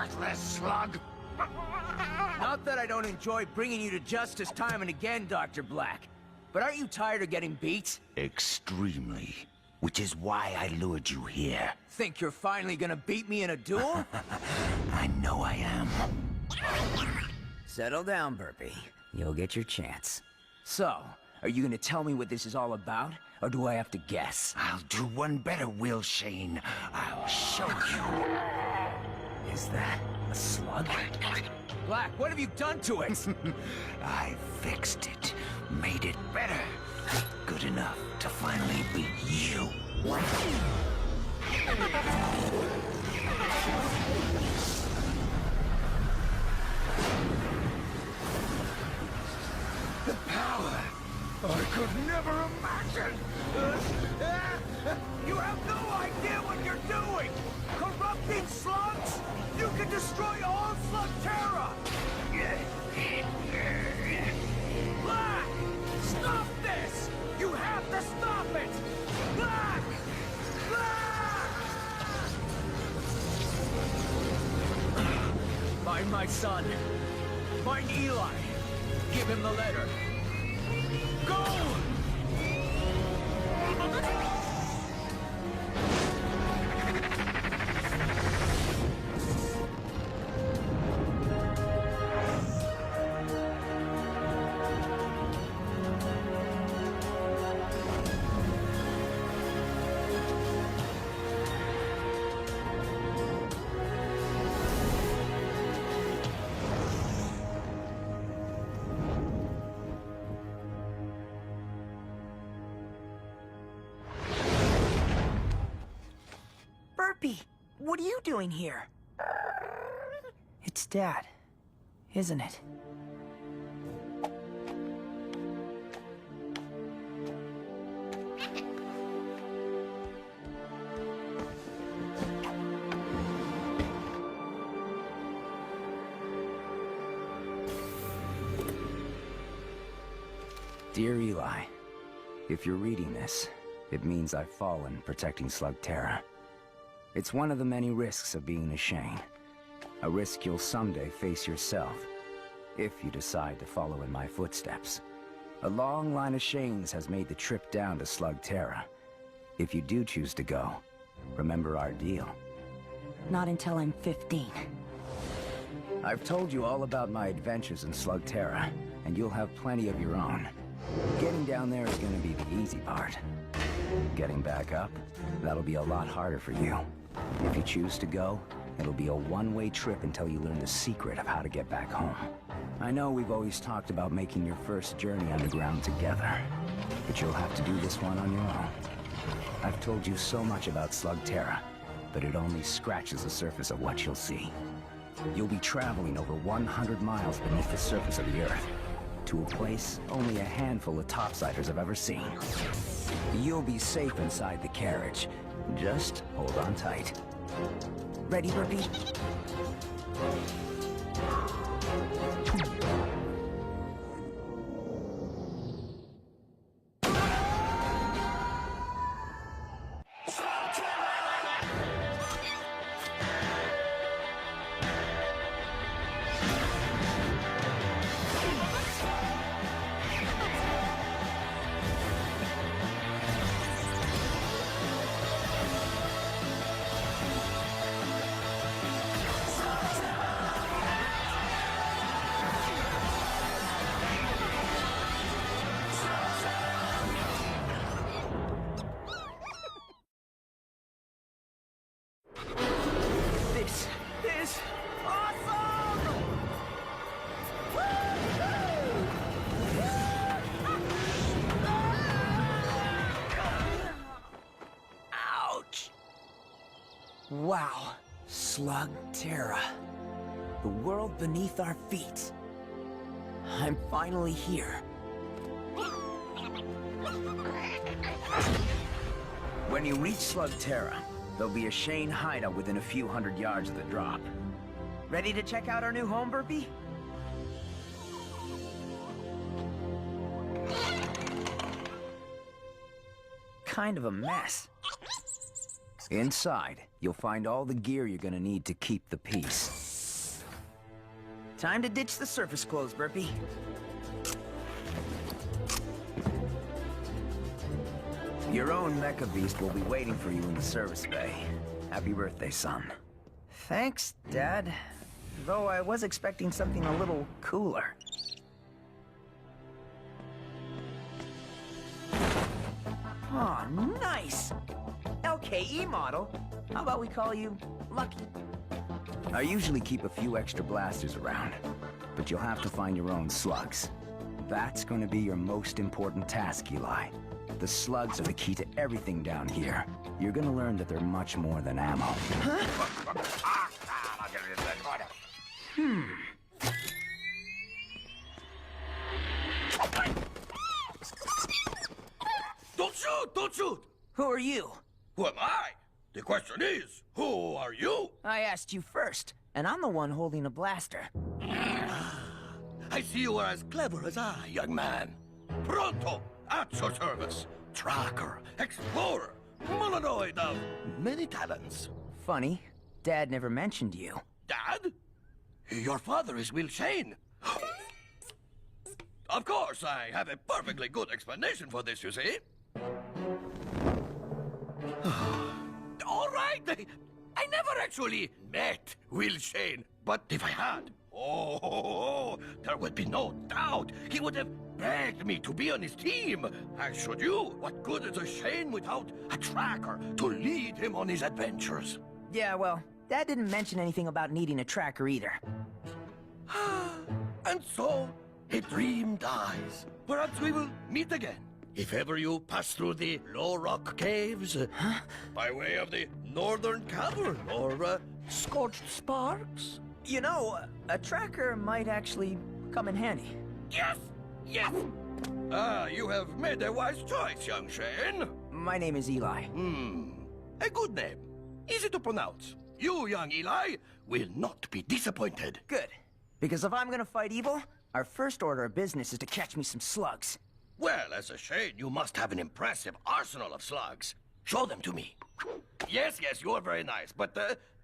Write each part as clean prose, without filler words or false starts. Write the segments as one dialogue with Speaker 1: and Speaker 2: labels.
Speaker 1: worthless slug!
Speaker 2: Not that I don't enjoy bringing you to justice time and again, Dr. Black. But aren't you tired of getting beat?
Speaker 1: Extremely. Which is why I lured you here.
Speaker 2: Think you're finally gonna beat me in a duel?
Speaker 1: I know I am.
Speaker 2: Settle down, Burpee. You'll get your chance. So, are you gonna tell me what this is all about? Or do I have to guess?
Speaker 1: I'll do one better, Will Shane. I'll show you.
Speaker 2: Is that a slug? Black, what have you done to it?
Speaker 1: I fixed it. Made it better. Good enough to finally beat you. The power I could never imagine.
Speaker 2: You have no idea what you're doing! Corrupting slugs? You can destroy all Slugterra! Black! Stop this! You have to stop it! Black! Black! Find my son. Find Eli. Give him the letter. Go!
Speaker 3: Burpee, what are you doing here? It's Dad, isn't it?
Speaker 2: Dear Eli, if you're reading this, it means I've fallen protecting Slugterra. It's one of the many risks of being a Shane. A risk you'll someday face yourself, if you decide to follow in my footsteps. A long line of Shanes has made the trip down to Slugterra. If you do choose to go, remember our deal.
Speaker 3: Not until I'm 15.
Speaker 2: I've told you all about my adventures in Slugterra, and you'll have plenty of your own. Getting down there is gonna be the easy part. Getting back up, that'll be a lot harder for you. If you choose to go, it'll be a one-way trip until you learn the secret of how to get back home. I know we've always talked about making your first journey underground together, but you'll have to do this one on your own. I've told you so much about Slugterra, but it only scratches the surface of what you'll see. You'll be traveling over 100 miles beneath the surface of the Earth, to a place only a handful of topsiders have ever seen. You'll be safe inside the carriage. Just hold on tight.
Speaker 3: Ready, Burpee?
Speaker 2: This is awesome! Ouch! Wow, Slugterra. The world beneath our feet. I'm finally here. When you reach Slugterra, there'll be a Shane hideout within a few hundred yards of the drop. Ready to check out our new home, Burpee? Kind of a mess. Inside, you'll find all the gear you're gonna need to keep the peace.
Speaker 3: Time to ditch the surface clothes, Burpee.
Speaker 2: Your own mecha beast will be waiting for you in the service bay. Happy birthday, son.
Speaker 3: Thanks, Dad. Though I was expecting something a little cooler. Oh, nice! LKE model. How about we call you Lucky?
Speaker 2: I usually keep a few extra blasters around, but you'll have to find your own slugs. That's going to be your most important task, Eli. The slugs are the key to everything down here. You're gonna learn that they're much more than ammo.
Speaker 4: Don't shoot! Don't shoot!
Speaker 3: Who are you?
Speaker 4: Who am I? The question is, who are you?
Speaker 3: I asked you first, and I'm the one holding a blaster.
Speaker 4: I see you are as clever as I, young man. Pronto, at your service. Tracker, explorer, mononoid of many talents.
Speaker 3: Funny, Dad never mentioned you.
Speaker 4: Dad? Your father is Will Shane. Of course, I have a perfectly good explanation for this, you see. All right, I never actually met Will Shane, but if I had, oh, there would be no doubt he would have begged me to be on his team. As should you. What good is a Shane without a tracker to lead him on his adventures?
Speaker 3: Yeah, well, Dad didn't mention anything about needing a tracker either.
Speaker 4: And so, a dream dies. Perhaps we will meet again. If ever you pass through the Low Rock Caves, by way of the Northern Cavern, or Scorched Sparks.
Speaker 3: You know, a tracker might actually come in handy.
Speaker 4: Yes! Yes! Ah, you have made a wise choice, young Shane.
Speaker 3: My name is Eli.
Speaker 4: A good name. Easy to pronounce. You, young Eli, will not be disappointed.
Speaker 3: Good. Because if I'm gonna fight evil, our first order of business is to catch me some slugs.
Speaker 4: Well, as a Shane, you must have an impressive arsenal of slugs. Show them to me. Yes, you are very nice, but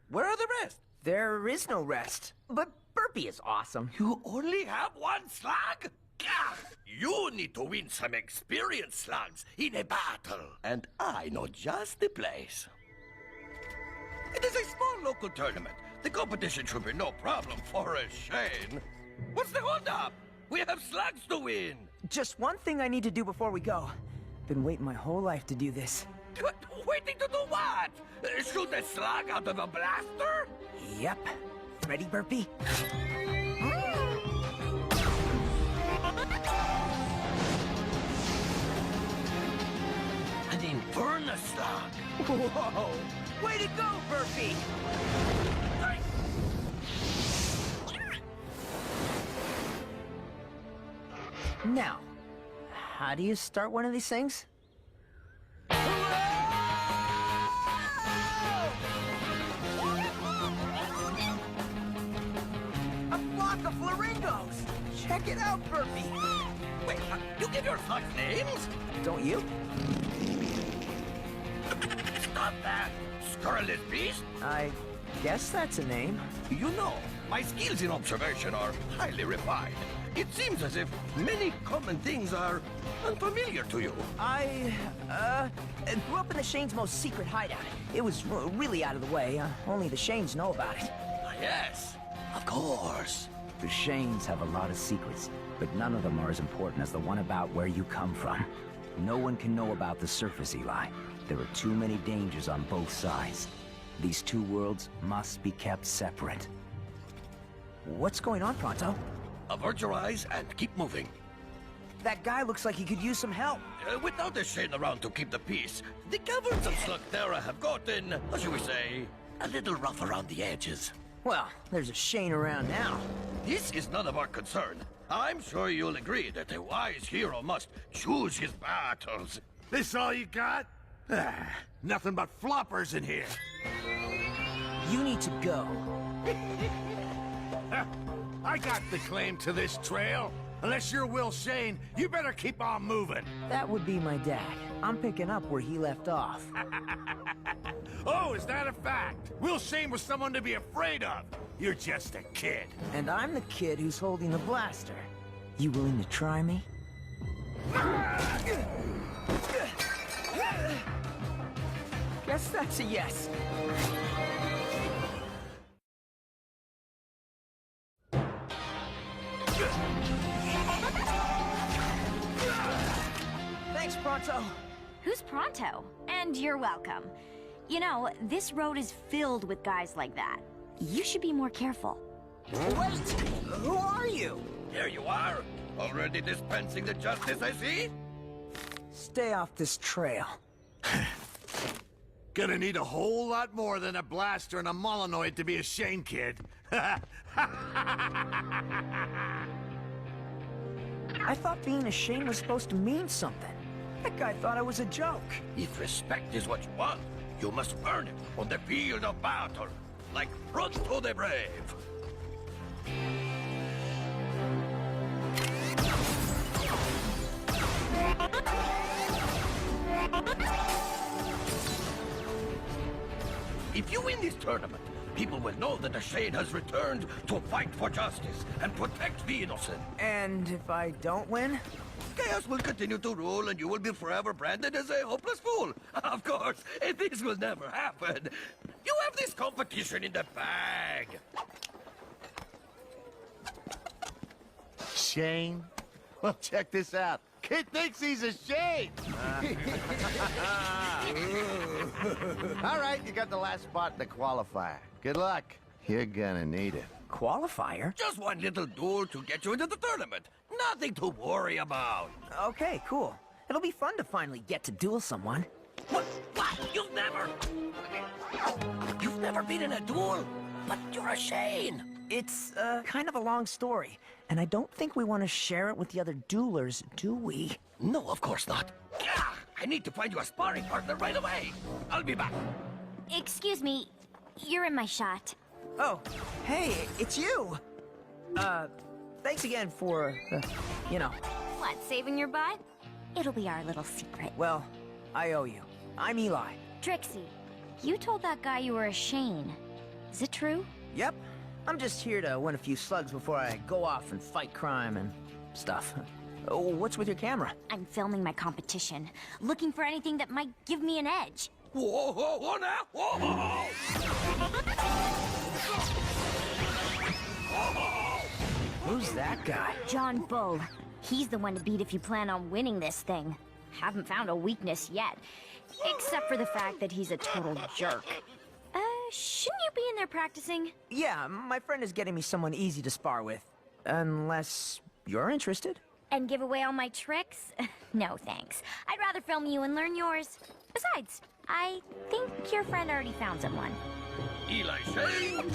Speaker 4: where are the rest?
Speaker 3: There is no rest. But Burpee is awesome.
Speaker 4: You only have one slug? Gah! You need to win some experienced slugs in a battle. And I know just the place. It is a small local tournament. The competition should be no problem for a Shane. What's the holdup? We have slugs to win.
Speaker 3: Just one thing I need to do before we go. Been waiting my whole life to do this.
Speaker 4: Waiting to do what? Shoot a slug out of a blaster?
Speaker 3: Yep. Ready, Burpee?
Speaker 4: An infernal slug.
Speaker 3: Whoa! Way to go, Burpee! Now, how do you start one of these things? A flock of flamingos! Check it out, Burpee!
Speaker 4: Wait, you give your slugs names?
Speaker 3: Don't you?
Speaker 4: Stop that! Scurrilous beast!
Speaker 3: I guess that's a name.
Speaker 4: You know, my skills in observation are highly refined. It seems as if many common things are unfamiliar to you.
Speaker 3: I grew up in the Shane's most secret hideout. It was really out of the way. Only the Shanes know about it.
Speaker 4: Ah, yes, of course.
Speaker 2: The Shanes have a lot of secrets, but none of them are as important as the one about where you come from. No one can know about the surface, Eli. There are too many dangers on both sides. These two worlds must be kept separate.
Speaker 3: What's going on, Pronto?
Speaker 4: Avert your eyes and keep moving.
Speaker 3: That guy looks like he could use some help.
Speaker 4: Without a Shane around to keep the peace, the caverns of Slugterra have gotten, how shall we say, a little rough around the edges.
Speaker 3: Well, there's a Shane around now.
Speaker 4: This is none of our concern. I'm sure you'll agree that a wise hero must choose his battles.
Speaker 5: This all you got? Nothing but floppers in here.
Speaker 3: You need to go.
Speaker 5: I got the claim to this trail. Unless you're Will Shane, you better keep on moving.
Speaker 3: That would be my dad. I'm picking up where he left off.
Speaker 5: Oh, is that a fact? Will Shane was someone to be afraid of. You're just a kid.
Speaker 3: And I'm the kid who's holding the blaster. You willing to try me? Guess that's a yes. Thanks, Pronto.
Speaker 6: Who's Pronto? And you're welcome. You know, this road is filled with guys like that. You should be more careful.
Speaker 3: Wait! Who are you?
Speaker 4: Here you are. Already dispensing the justice, I see?
Speaker 3: Stay off this trail.
Speaker 5: Gonna need a whole lot more than a blaster and a Molinoid to be a Shane kid.
Speaker 3: I thought being a Shane was supposed to mean something. That guy thought I was a joke.
Speaker 4: If respect is what you want, you must earn it on the field of battle. Like Pronto the Brave. If you win this tournament, people will know that the Shade has returned to fight for justice and protect the innocent.
Speaker 3: And if I don't win?
Speaker 4: Chaos will continue to rule and you will be forever branded as a hopeless fool. Of course, this will never happen. You have this competition in the bag.
Speaker 5: Shane? Well, check this out. Kid thinks he's a Shane! All right, you got the last spot in the qualifier. Good luck. You're gonna need it.
Speaker 3: Qualifier?
Speaker 4: Just one little duel to get you into the tournament. Nothing to worry about.
Speaker 3: Okay, cool. It'll be fun to finally get to duel someone.
Speaker 4: What? What? You've never been in a duel? But you're a Shane.
Speaker 3: It's, kind of a long story, and I don't think we want to share it with the other duelers, do we?
Speaker 4: No, of course not. Gah! I need to find you a sparring partner right away. I'll be back.
Speaker 6: Excuse me, you're in my shot.
Speaker 3: Oh, hey, it's you! Thanks again for, you know.
Speaker 6: What, saving your butt? It'll be our little secret.
Speaker 3: Well, I owe you. I'm Eli.
Speaker 6: Trixie, you told that guy you were a Shane. Is it true?
Speaker 3: Yep. I'm just here to win a few slugs before I go off and fight crime and stuff. Oh, what's with your camera?
Speaker 6: I'm filming my competition, looking for anything that might give me an edge.
Speaker 4: Whoa, whoa, whoa, now! Whoa!
Speaker 3: Who's that guy?
Speaker 6: John Bull. He's the one to beat if you plan on winning this thing. Haven't found a weakness yet, except for the fact that he's a total jerk. Shouldn't you be in there practicing?
Speaker 3: Yeah, my friend is getting me someone easy to spar with. Unless you're interested.
Speaker 6: And give away all my tricks? No, thanks. I'd rather film you and learn yours. Besides, I think your friend already found someone.
Speaker 4: Eli Shane,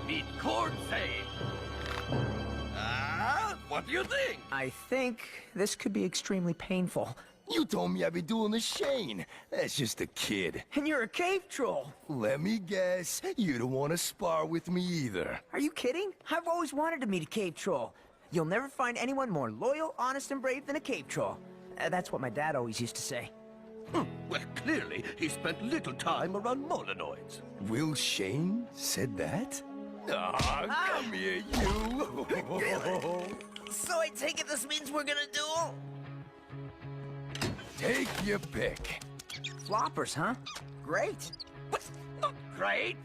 Speaker 4: meet Cord Zane. What do you think?
Speaker 3: I think this could be extremely painful.
Speaker 1: You told me I'd be doing the Shane. That's just a kid.
Speaker 3: And you're a cave troll.
Speaker 1: Let me guess, you don't want to spar with me either.
Speaker 3: Are you kidding? I've always wanted to meet a cave troll. You'll never find anyone more loyal, honest, and brave than a cave troll. That's what my dad always used to say.
Speaker 4: Well, clearly, he spent little time around Molinoids.
Speaker 1: Will Shane said that? Come here, you.
Speaker 3: So I take it this means we're gonna duel?
Speaker 1: Take your pick.
Speaker 3: Floppers, huh? Great.
Speaker 4: But not great.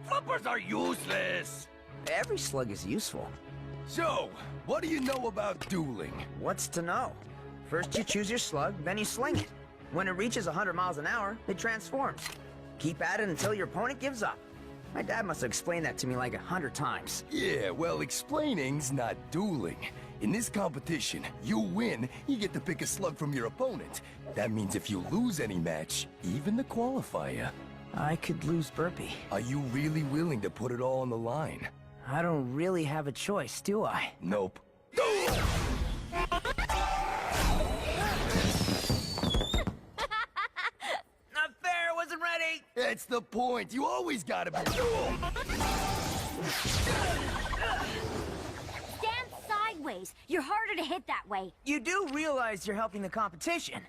Speaker 4: Floppers are useless.
Speaker 3: Every slug is useful.
Speaker 1: So, what do you know about dueling?
Speaker 3: What's to know? First you choose your slug, then you sling it. When it reaches 100 miles an hour, it transforms. Keep at it until your opponent gives up. My dad must have explained that to me like 100 times.
Speaker 1: Yeah, well, explaining's not dueling. In this competition, you win, you get to pick a slug from your opponent. That means if you lose any match, even the qualifier.
Speaker 3: I could lose Burpee.
Speaker 1: Are you really willing to put it all on the line?
Speaker 3: I don't really have a choice, do I?
Speaker 1: Nope.
Speaker 3: Not fair, wasn't ready!
Speaker 1: That's the point. You always gotta be
Speaker 6: Stand sideways. You're harder to hit that way.
Speaker 3: You do realize you're helping the competition.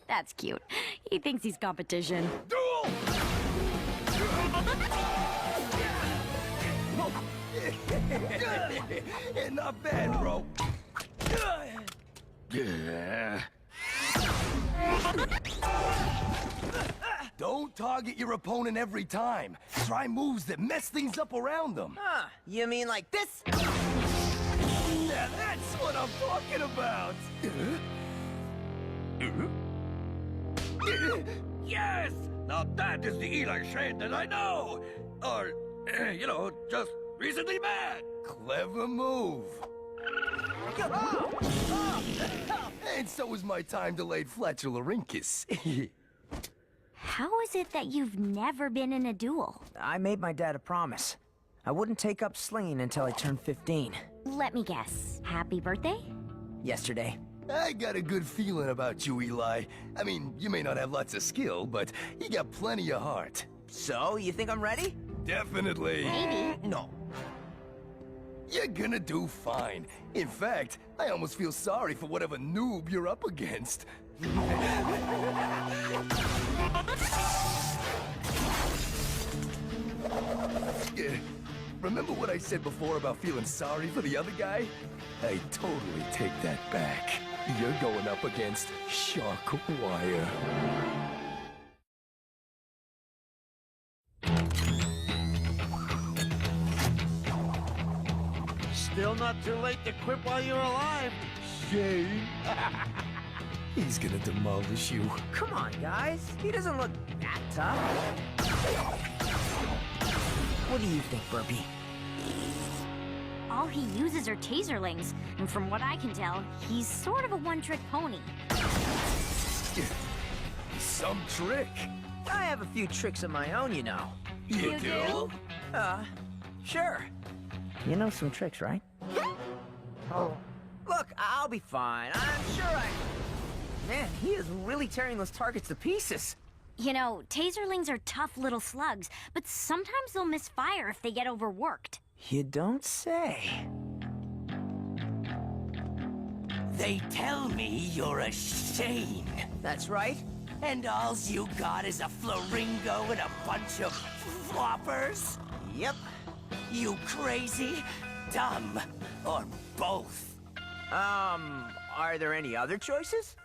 Speaker 6: That's cute. He thinks he's competition.
Speaker 4: Duel!
Speaker 1: Not bad, bro. Don't target your opponent every time. Try moves that mess things up around them.
Speaker 3: Huh, you mean like this?
Speaker 1: Yeah, that's what I'm talking about.
Speaker 4: Yes! Now that is the Eli Shane that I know! Or, just recently met!
Speaker 1: Clever move. And so is my time-delayed flatularincus.
Speaker 6: How is it that you've never been in a duel?
Speaker 3: I made my dad a promise. I wouldn't take up slinging until I turned 15.
Speaker 6: Let me guess. Happy birthday?
Speaker 3: Yesterday.
Speaker 1: I got a good feeling about you, Eli. I mean, you may not have lots of skill, but you got plenty of heart.
Speaker 3: So, you think I'm ready?
Speaker 1: Definitely.
Speaker 6: Maybe.
Speaker 1: No. You're gonna do fine. In fact, I almost feel sorry for whatever noob you're up against. Remember what I said before about feeling sorry for the other guy? I totally take that back. You're going up against Shark Wire.
Speaker 5: Still not too late to quit while you're alive. Shane.
Speaker 1: He's gonna demolish you.
Speaker 3: Come on, guys. He doesn't look that tough. What do you think, Burpee?
Speaker 6: All he uses are taserlings, and from what I can tell, he's sort of a one-trick pony.
Speaker 1: Some trick.
Speaker 3: I have a few tricks of my own, you know.
Speaker 6: You do?
Speaker 3: Sure. You know some tricks, right? Oh. Look, I'll be fine. I'm sure Man, he is really tearing those targets to pieces.
Speaker 6: You know, taserlings are tough little slugs, but sometimes they'll misfire if they get overworked.
Speaker 3: You don't say.
Speaker 7: They tell me you're a Shane.
Speaker 3: That's right.
Speaker 7: And all's you got is a flaringo and a bunch of floppers?
Speaker 3: Yep.
Speaker 7: You crazy, dumb, or both?
Speaker 3: Are there any other choices?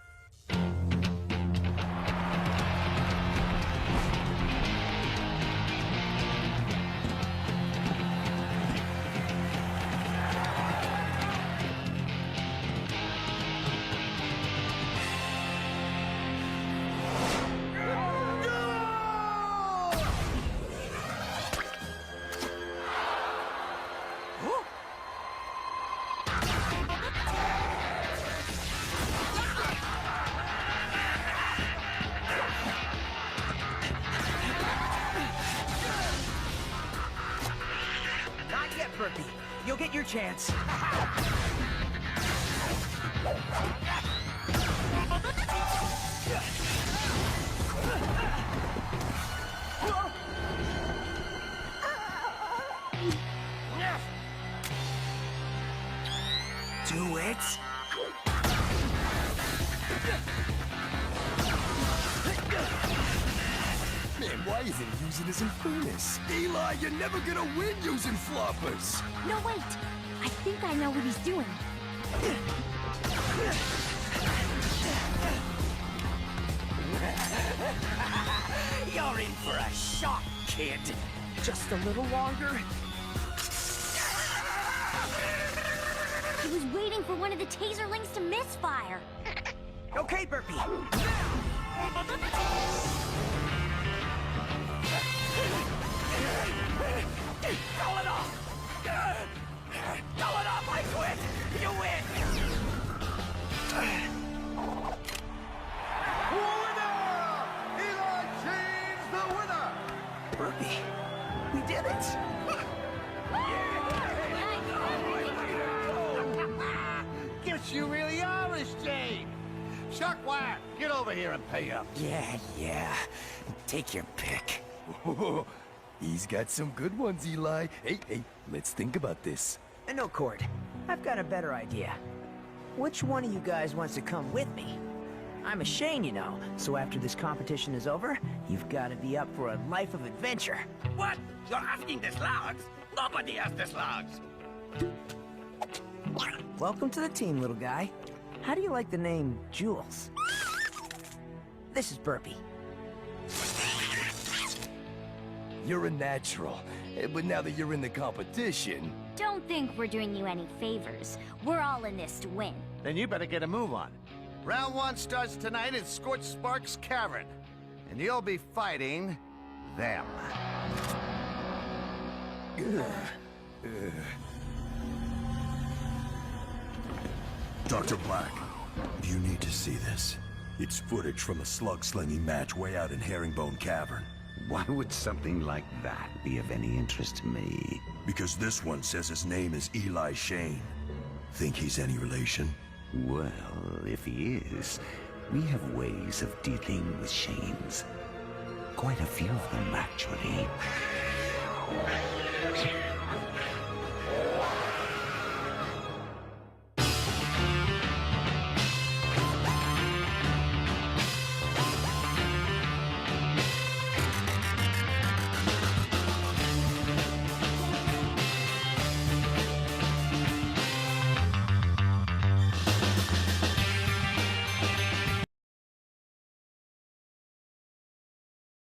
Speaker 3: Burpee. You'll get your chance.
Speaker 7: Do it.
Speaker 1: Man, why isn't he using his Infernus? Eli, you're never gonna win using floppers!
Speaker 6: No, wait! I think I know what he's doing.
Speaker 7: You're in for a shock, kid.
Speaker 3: Just a little longer.
Speaker 6: He was waiting for one of the taserlings to misfire.
Speaker 3: Okay, Burpee.
Speaker 7: Call it off! Call it off, I quit! You win!
Speaker 5: Winner! Eli Shane's the winner!
Speaker 3: Burpee, we did it!
Speaker 5: Guess you really are a Shane! Shockwire, get over here and pay up.
Speaker 7: Yeah. Take your pick.
Speaker 1: He's got some good ones, Eli. Hey, let's think about this.
Speaker 3: No, Cord. I've got a better idea. Which one of you guys wants to come with me? I'm a Shane, you know, so after this competition is over, you've got to be up for a life of adventure.
Speaker 4: What? You're asking the slugs? Nobody has the slugs.
Speaker 3: Welcome to the team, little guy. How do you like the name Jules? This is Burpee.
Speaker 1: You're a natural. But now that you're in the competition...
Speaker 6: Don't think we're doing you any favors. We're all in this to win.
Speaker 5: Then you better get a move on. Round 1 starts tonight in Scorched Sparks Cavern. And you'll be fighting... them.
Speaker 8: Dr. Black, you need to see this. It's footage from a slug-slinging match way out in Herringbone Cavern.
Speaker 9: Why would something like that be of any interest to me?
Speaker 8: Because this one says his name is Eli Shane. Think he's any relation?
Speaker 9: Well, if he is, we have ways of dealing with Shanes. Quite a few of them, actually.